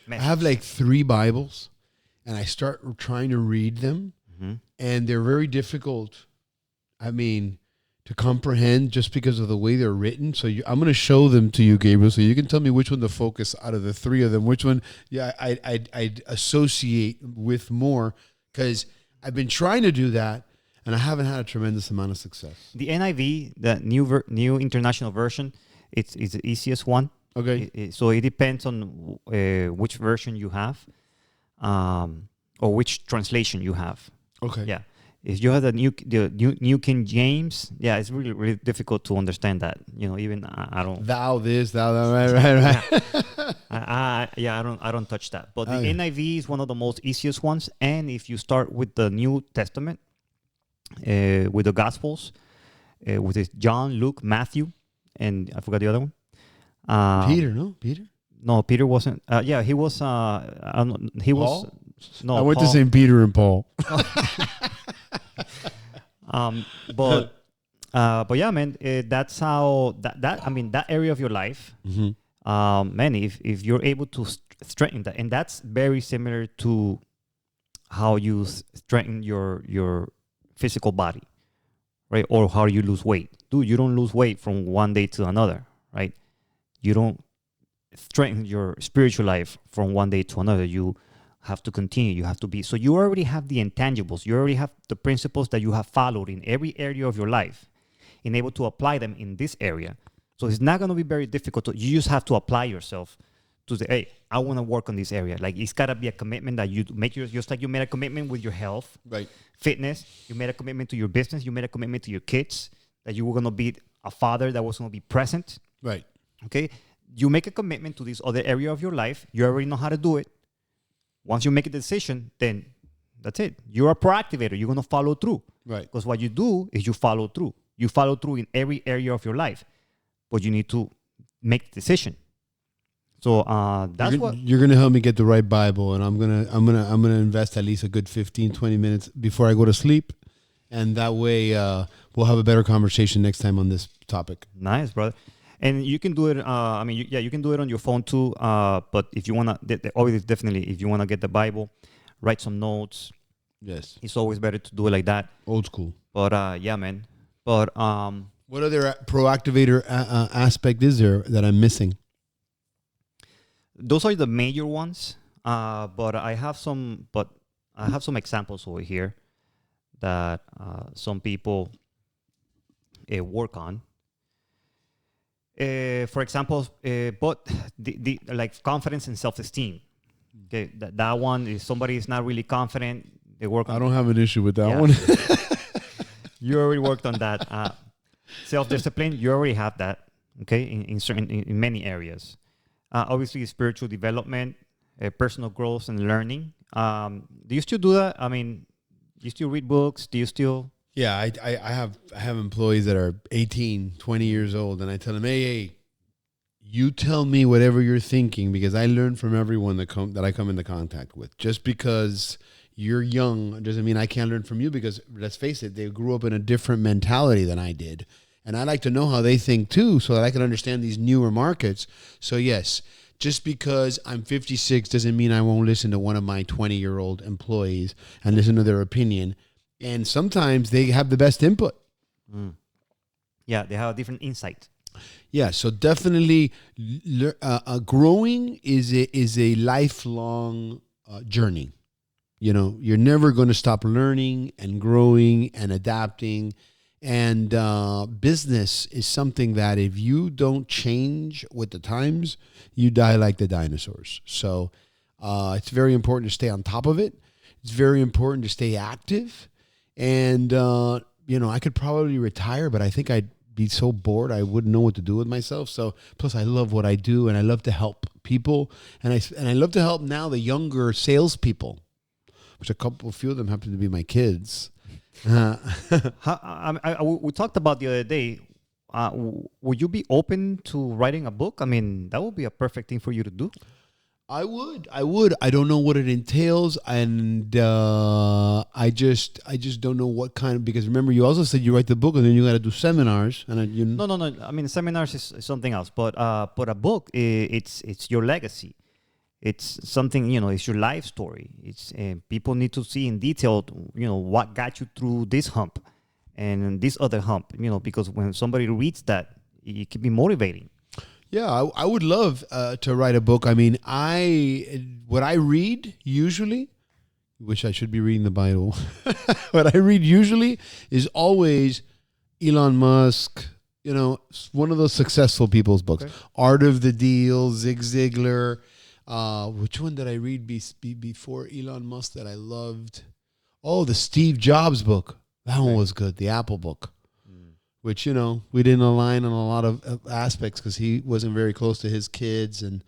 message. I have like 3 Bibles, and I start trying to read them, and they're very difficult. To comprehend just because of the way they're written. So I'm going to show them to you, Gabriel, so you can tell me which one to focus out of the 3 of them, which one I'd associate with more, because I've been trying to do that, and I haven't had a tremendous amount of success. The NIV, the New International Version, it's the easiest one. Okay. So it depends on which version you have, or which translation you have. Okay. Yeah. If you have the New King James, it's really, really difficult to understand that. Even I don't. Thou this, thou that, right. I don't touch that. But the NIV is one of the most easiest ones. And if you start with the New Testament, with the Gospels, with this John, Luke, Matthew, and I forgot the other one. Peter, no? Peter? No, Peter wasn't. He was. He was. Paul? No, I went Paul. to St. Peter and Paul. But yeah, man, that's how that area of your life, man, if you're able to strengthen that, and that's very similar to how you strengthen your physical body, right? Or how you lose weight. Dude, you don't lose weight from one day to another, right? You don't strengthen your spiritual life from one day to another. You have to continue. You have to be. So you already have the intangibles. You already have the principles that you have followed in every area of your life and able to apply them in this area. So it's not going to be very difficult. You just have to apply yourself to say, hey, I want to work on this area. Like, it's got to be a commitment that you make. Just like you made a commitment with your health, Right. fitness. You made a commitment to your business. You made a commitment to your kids that you were going to be a father that was going to be present. Right. Okay. You make a commitment to this other area of your life. You already know how to do it. Once you make a decision, then that's it. You're a proactivator. You're going to follow through. Right. Because what you do is you follow through. You follow through in every area of your life. But you need to make the decision. So that's what you're gonna help me get the right Bible, and I'm gonna invest at least a good 15, 20 minutes before I go to sleep, and that way we'll have a better conversation next time on this topic. Nice, brother. And you can do it. You can do it on your phone too. But if you wanna, obviously, definitely, if you wanna get the Bible, write some notes. Yes, It's always better to do it like that. old school. But yeah, man. But what other proactivator aspect is there that I'm missing? those are the major ones. But I have some. But I have some examples over here that some people work on. For example, but the like confidence and self-esteem. Okay, that one is somebody is not really confident. They work on. I don't have an issue with that one. You already worked on that. Self-discipline, you already have that. Okay, in many areas. Obviously, spiritual development, personal growth, and learning. Do you still do that? I mean, do you still read books? Do you still? Yeah, I have employees that are 18, 20 years old, and I tell them, hey, you tell me whatever you're thinking, because I learn from everyone that I come into contact with. Just because you're young doesn't mean I can't learn from you, because let's face it, they grew up in a different mentality than I did. And I like to know how they think too, so that I can understand these newer markets. So yes, just because I'm 56 doesn't mean I won't listen to one of my 20-year-old employees and listen to their opinion. And sometimes they have the best input. Yeah, they have a different insight. Yeah, so definitely, growing is a lifelong journey. You know, you're never going to stop learning and growing and adapting. And business is something that if you don't change with the times, you die like the dinosaurs. So it's very important to stay on top of it. It's very important to stay active. And, I could probably retire, but I think I'd be so bored I wouldn't know what to do with myself. So plus I love what I do and I love to help people. And I love to help now the younger salespeople, which a few of them happen to be my kids. We talked about the other day. Would you be open to writing a book? I mean, that would be a perfect thing for you to do. I would. I don't know what it entails, and I just don't know what kind of. Because remember, you also said you write the book, and then you got to do seminars, and No. I mean, seminars is something else, but a book, it's your legacy. It's something, it's your life story. It's people need to see in detail, what got you through this hump and this other hump, because when somebody reads that, it can be motivating. Yeah, I would love to write a book. I mean, what I read usually, which I should be reading the Bible, what I read usually is always Elon Musk, one of those successful people's books. Okay. Art of the Deal, Zig Ziglar. Which one did I read before Elon Musk that I loved? Oh, the Steve Jobs book. That one was good. The Apple book. Which, we didn't align on a lot of aspects because he wasn't very close to his kids and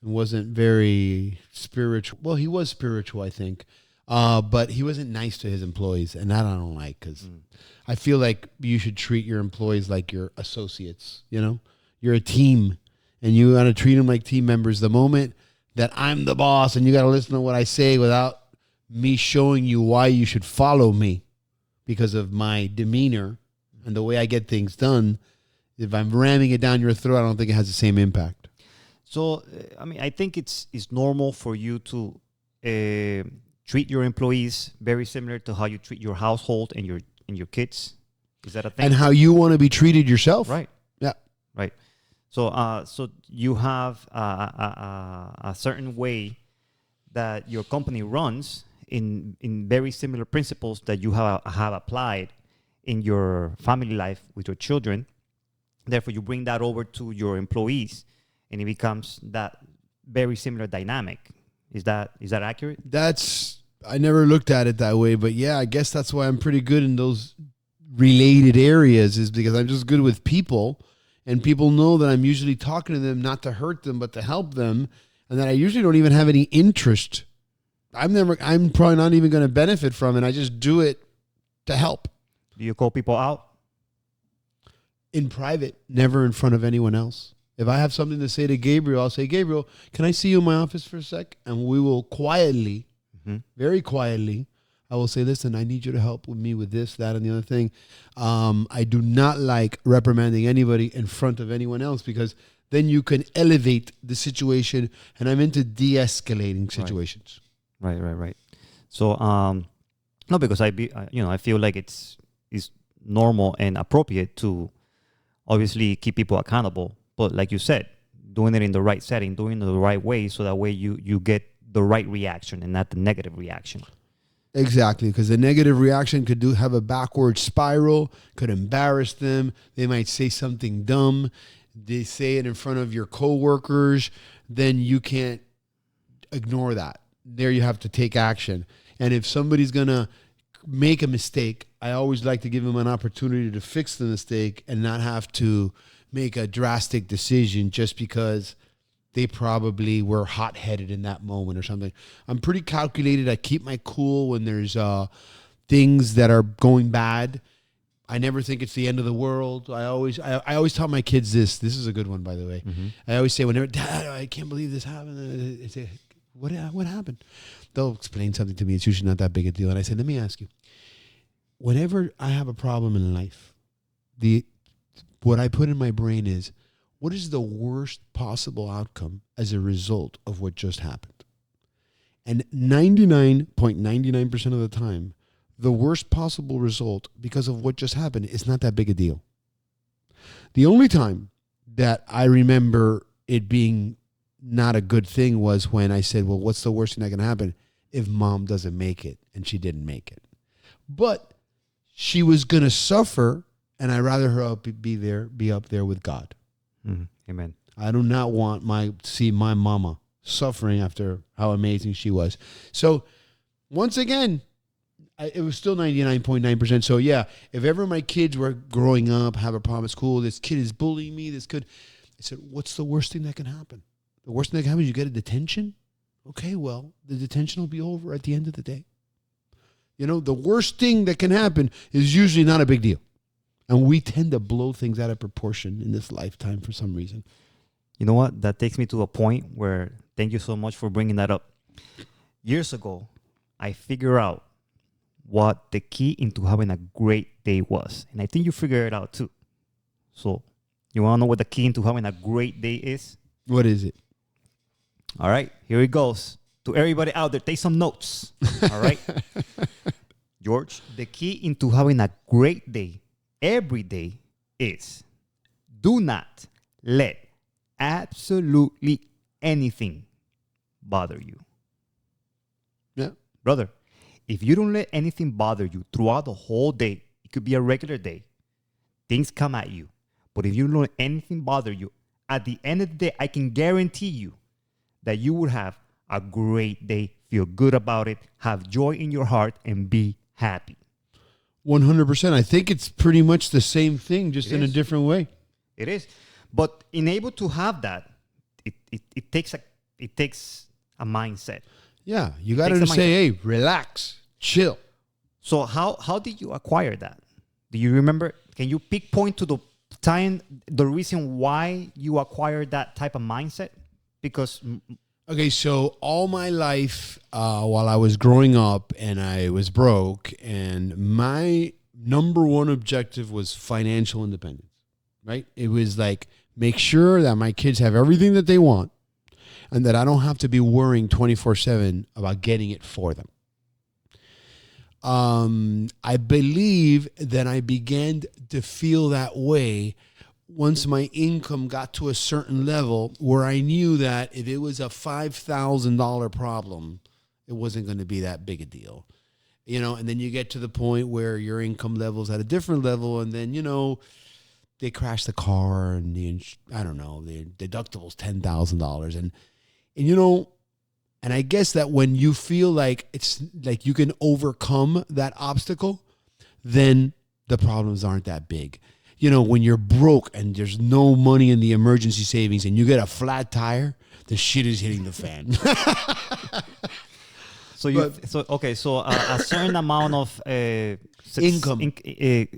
wasn't very spiritual. Well, he was spiritual, I think. But he wasn't nice to his employees. And that I don't like because I feel like you should treat your employees like your associates, You're a team and you got to treat them like team members. The moment that I'm the boss and you got to listen to what I say without me showing you why you should follow me because of my demeanor and the way I get things done, if I'm ramming it down your throat, I don't think it has the same impact. So, I think it's normal for you to treat your employees very similar to how you treat your household and your kids. Is that a thing? And how you want to be treated yourself. Right. Yeah. Right. So you have a certain way that your company runs in very similar principles that you have applied in your family life with your children. Therefore, you bring that over to your employees, and it becomes that very similar dynamic. Is that accurate? I never looked at it that way, but yeah, I guess that's why I'm pretty good in those related areas, is because I'm just good with people, and people know that I'm usually talking to them not to hurt them, but to help them, and that I usually don't even have any interest. I'm probably not even going to benefit from it. I just do it to help. Do you call people out? In private, never in front of anyone else. If I have something to say to Gabriel, I'll say, Gabriel, can I see you in my office for a sec? And we will quietly, very quietly, I will say, listen, I need you to help with me with this, that, and the other thing. I do not like reprimanding anybody in front of anyone else because then you can elevate the situation, and I'm into de-escalating situations. Right. So, no, because I feel like it's normal and appropriate to obviously keep people accountable. But like you said, doing it in the right setting, doing it the right way, so that way you get the right reaction and not the negative reaction. Exactly, because the negative reaction could have a backward spiral, could embarrass them. They might say something dumb. They say it in front of your coworkers. Then you can't ignore that. There you have to take action. And if somebody's going to make a mistake, I always like to give them an opportunity to fix the mistake and not have to make a drastic decision just because they probably were hot-headed in that moment or something. I'm pretty calculated. I keep my cool when there's things that are going bad. I never think it's the end of the world. I always tell my kids this. This is a good one, by the way. Mm-hmm. I always say, whenever, Dad, I can't believe this happened. I say, what happened? They'll explain something to me. It's usually not that big a deal. And I say, let me ask you. Whenever I have a problem in life, what I put in my brain is, what is the worst possible outcome as a result of what just happened? And 99.99% of the time, the worst possible result because of what just happened is not that big a deal. The only time that I remember it being not a good thing was when I said, well, what's the worst thing that can happen if mom doesn't make it? And she didn't make it. But she was going to suffer, and I'd rather her be up there with God. Mm-hmm. Amen. I do not want see my mama suffering after how amazing she was. So once again, it was still 99.9%. So yeah, if ever my kids were growing up, have a problem at school, this kid is bullying me, I said, what's the worst thing that can happen? The worst thing that can happen is you get a detention? Okay, well, the detention will be over at the end of the day. You know, the worst thing that can happen is usually not a big deal. And we tend to blow things out of proportion in this lifetime for some reason. You know what? That takes me to a point where, thank you so much for bringing that up. Years ago, I figured out what the key into having a great day was. And I think you figured it out too. So, you want to know what the key into having a great day is? What is it? All right, here it goes. To everybody out there, take some notes. All right? George, the key into having a great day every day is do not let absolutely anything bother you. Yeah. Brother, if you don't let anything bother you throughout the whole day, it could be a regular day, things come at you. But if you don't let anything bother you, at the end of the day, I can guarantee you that you will have a great day, feel good about it, have joy in your heart, and be happy. 100%. I think it's pretty much the same thing, just in a is. different way. It is. But in able to have that, it takes a mindset. Yeah, you got to say, hey, relax, chill. So how did you acquire that? Do you remember? Can you pinpoint to the time, the reason why you acquired that type of mindset? Because okay, so all my life, while I was growing up and I was broke, and my number one objective was financial independence, right? It was like, make sure that my kids have everything that they want and that I don't have to be worrying 24/7 about getting it for them. I believe that I began to feel that way once my income got to a certain level where I knew that if it was a $5,000 problem, it wasn't going to be that big a deal. You know, and then you get to the point where your income level's at a different level, and then, you know, they crash the car and the deductible's $10,000. And you know, and I guess that when you feel like it's like you can overcome that obstacle, then the problems aren't that big. You know, when you're broke and there's no money in the emergency savings and you get a flat tire, the shit is hitting the fan. So a certain amount of income,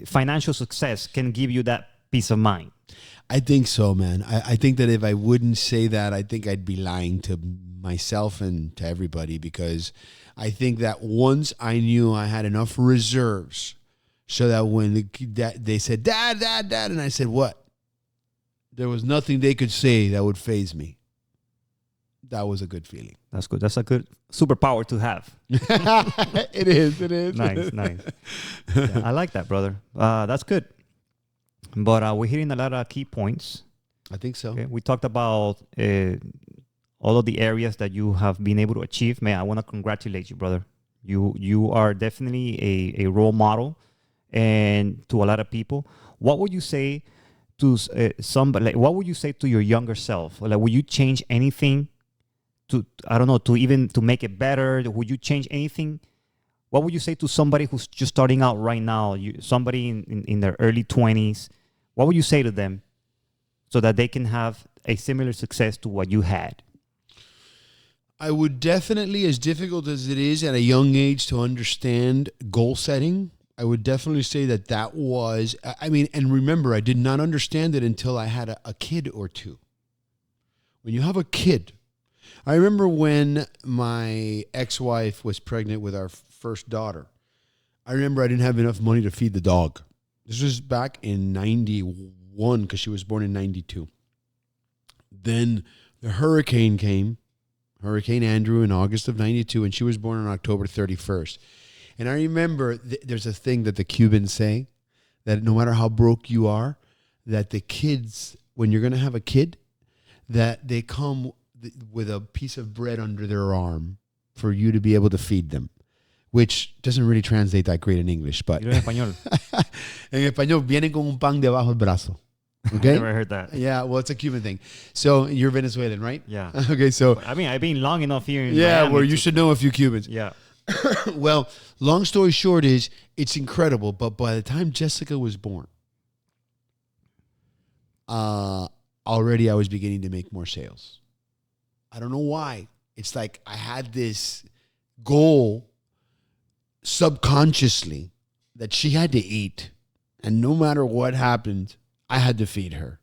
financial success can give you that peace of mind. I think so, man. I think that if I wouldn't say that, I think I'd be lying to myself and to everybody, because I think that once I knew I had enough reserves so that when they said, Dad, and I said, what? There was nothing they could say that would faze me. That was a good feeling. That's good. That's a good superpower to have. It is. Nice. Yeah, I like that, brother. That's good. But we're hitting a lot of key points. I think so. Okay? We talked about all of the areas that you have been able to achieve. Man, I want to congratulate you, brother. You are definitely a role model, and to a lot of people. What would you say to somebody? Like, what would you say to your younger self? Like, would you change anything to make it better? Would you change anything? What would you say to somebody who's just starting out right now? Somebody in their early 20s. What would you say to them so that they can have a similar success to what you had? I would definitely, as difficult as it is at a young age to understand goal setting, I would definitely say that was, and remember, I did not understand it until I had a kid or two. When you have a kid, I remember when my ex-wife was pregnant with our first daughter, I remember I didn't have enough money to feed the dog. This was back in 91 because she was born in 92. Then the hurricane came, Hurricane Andrew, in August of 92, and she was born on October 31st. And I remember there's a thing that the Cubans say, that no matter how broke you are, that the kids, when you're going to have a kid, that they come with a piece of bread under their arm for you to be able to feed them, which doesn't really translate that great in English, but En español. en español, vienen con un pan debajo del brazo. Okay? I never heard that. Yeah, well, it's a Cuban thing. So you're Venezuelan, right? Yeah. Okay, so I mean, I've been long enough here in yeah, Miami where you should know a few Cubans. Yeah. Well, long story short is it's incredible, but by the time Jessica was born, already I was beginning to make more sales. I don't know why. It's like I had this goal subconsciously that she had to eat, and no matter what happened, I had to feed her.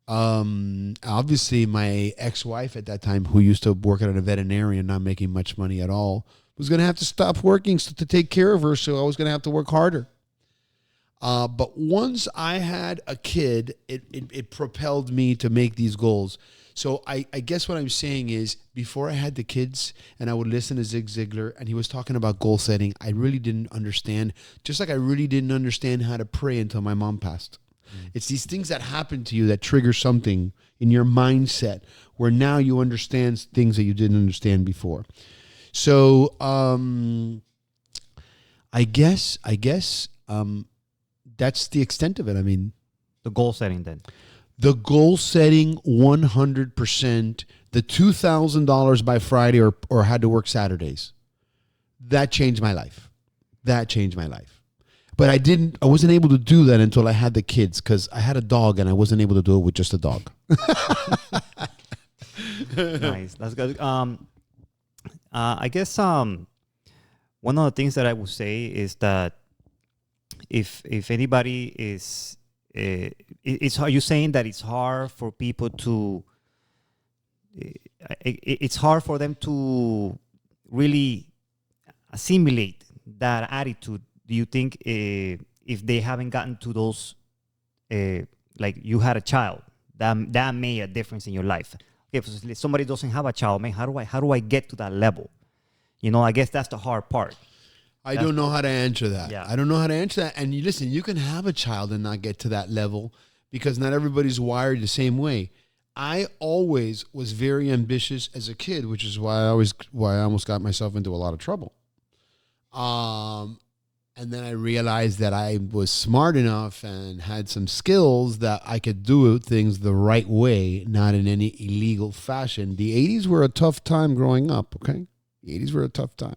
Obviously, my ex-wife at that time, who used to work at a veterinarian, not making much money at all, was going to have to stop working to take care of her, so I was going to have to work harder. But once I had a kid, it propelled me to make these goals. So I guess what I'm saying is, before I had the kids and I would listen to Zig Ziglar and he was talking about goal setting, I really didn't understand, just like I really didn't understand how to pray until my mom passed. It's these things that happen to you that trigger something in your mindset where now you understand things that you didn't understand before. So I guess that's the extent of it. I mean, The goal setting then. the goal setting 100%, the $2,000 by Friday or had to work Saturdays. That changed my life. But I wasn't able to do that until I had the kids, because I had a dog and I wasn't able to do it with just a dog. Nice. That's good. I guess one of the things that I would say is that if anybody is, are you saying that it's hard for people to, it's hard for them to really assimilate that attitude? Do you think if they haven't gotten to those, like you had a child, that made a difference in your life? If somebody doesn't have a child, man, how do I get to that level? You know, I guess that's the hard part. I don't know how to answer that. Yeah. I don't know how to answer that. And listen, you can have a child and not get to that level because not everybody's wired the same way. I always was very ambitious as a kid, which is why I almost got myself into a lot of trouble. And then I realized that I was smart enough and had some skills that I could do things the right way, not in any illegal fashion. The 80s were a tough time growing up, okay? The 80s were a tough time.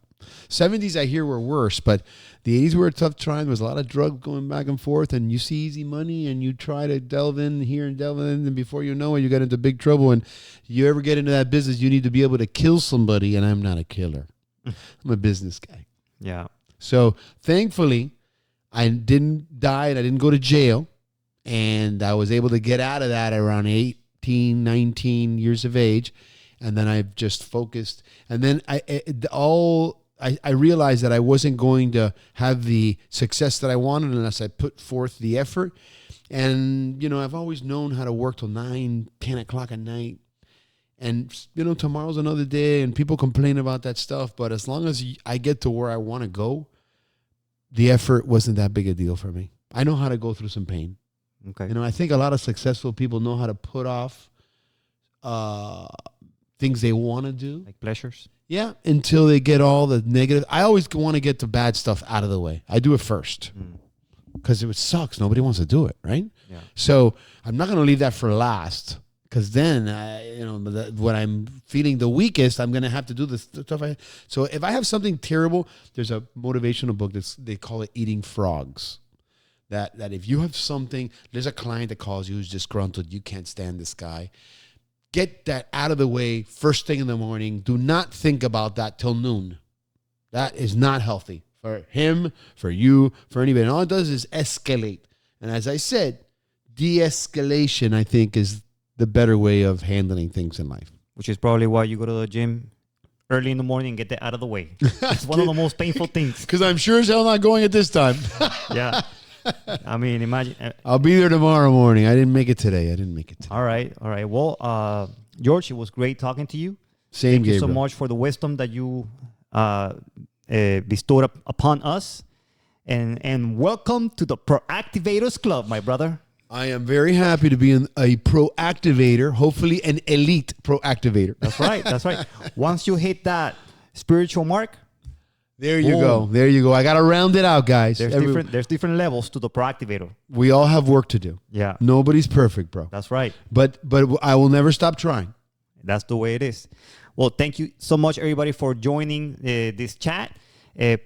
70s, I hear, were worse, but the 80s were a tough time. There was a lot of drugs going back and forth, and you see easy money, and you try to delve in here and delve in, and before you know it, you get into big trouble. And you ever get into that business, you need to be able to kill somebody, and I'm not a killer. I'm a business guy. Yeah. So thankfully, I didn't die and I didn't go to jail. And I was able to get out of that around 18, 19 years of age. And then I've just focused. And then I realized that I wasn't going to have the success that I wanted unless I put forth the effort. And, you know, I've always known how to work till 9, 10 o'clock at night. And, you know, tomorrow's another day and people complain about that stuff. But as long as I get to where I want to go, the effort wasn't that big a deal for me. I know how to go through some pain. Okay. You know, I think a lot of successful people know how to put off things they want to do. Like pleasures? Yeah, until they get all the negative. I always want to get the bad stuff out of the way. I do it first because it sucks. Nobody wants to do it, right? Yeah. So I'm not going to leave that for last. Because then, when I'm feeling the weakest, I'm going to have to do the stuff. So if I have something terrible, there's a motivational book they call it Eating Frogs. That if you have something, there's a client that calls you who's disgruntled, you can't stand this guy. Get that out of the way first thing in the morning. Do not think about that till noon. That is not healthy for him, for you, for anybody. And all it does is escalate. And as I said, de-escalation, I think, is the better way of handling things in life. Which is probably why you go to the gym early in the morning and get that out of the way. It's one of the most painful things. Because I'm sure as hell not going at this time. Yeah. I mean, imagine. I'll be there tomorrow morning. I didn't make it today. All right. Well, George, it was great talking to you. Thank you so much for the wisdom that you bestowed upon us. And welcome to the Proactivators Club, my brother. I am very happy to be a pro-activator, hopefully an elite pro-activator. That's right. That's right. Once you hit that spiritual mark, there you go. There you go. I got to round it out, guys. There's different levels to the pro-activator. We all have work to do. Yeah. Nobody's perfect, bro. That's right. But I will never stop trying. That's the way it is. Well, thank you so much, everybody, for joining this chat.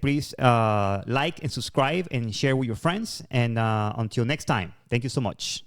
Please like and subscribe and share with your friends. And until next time, thank you so much.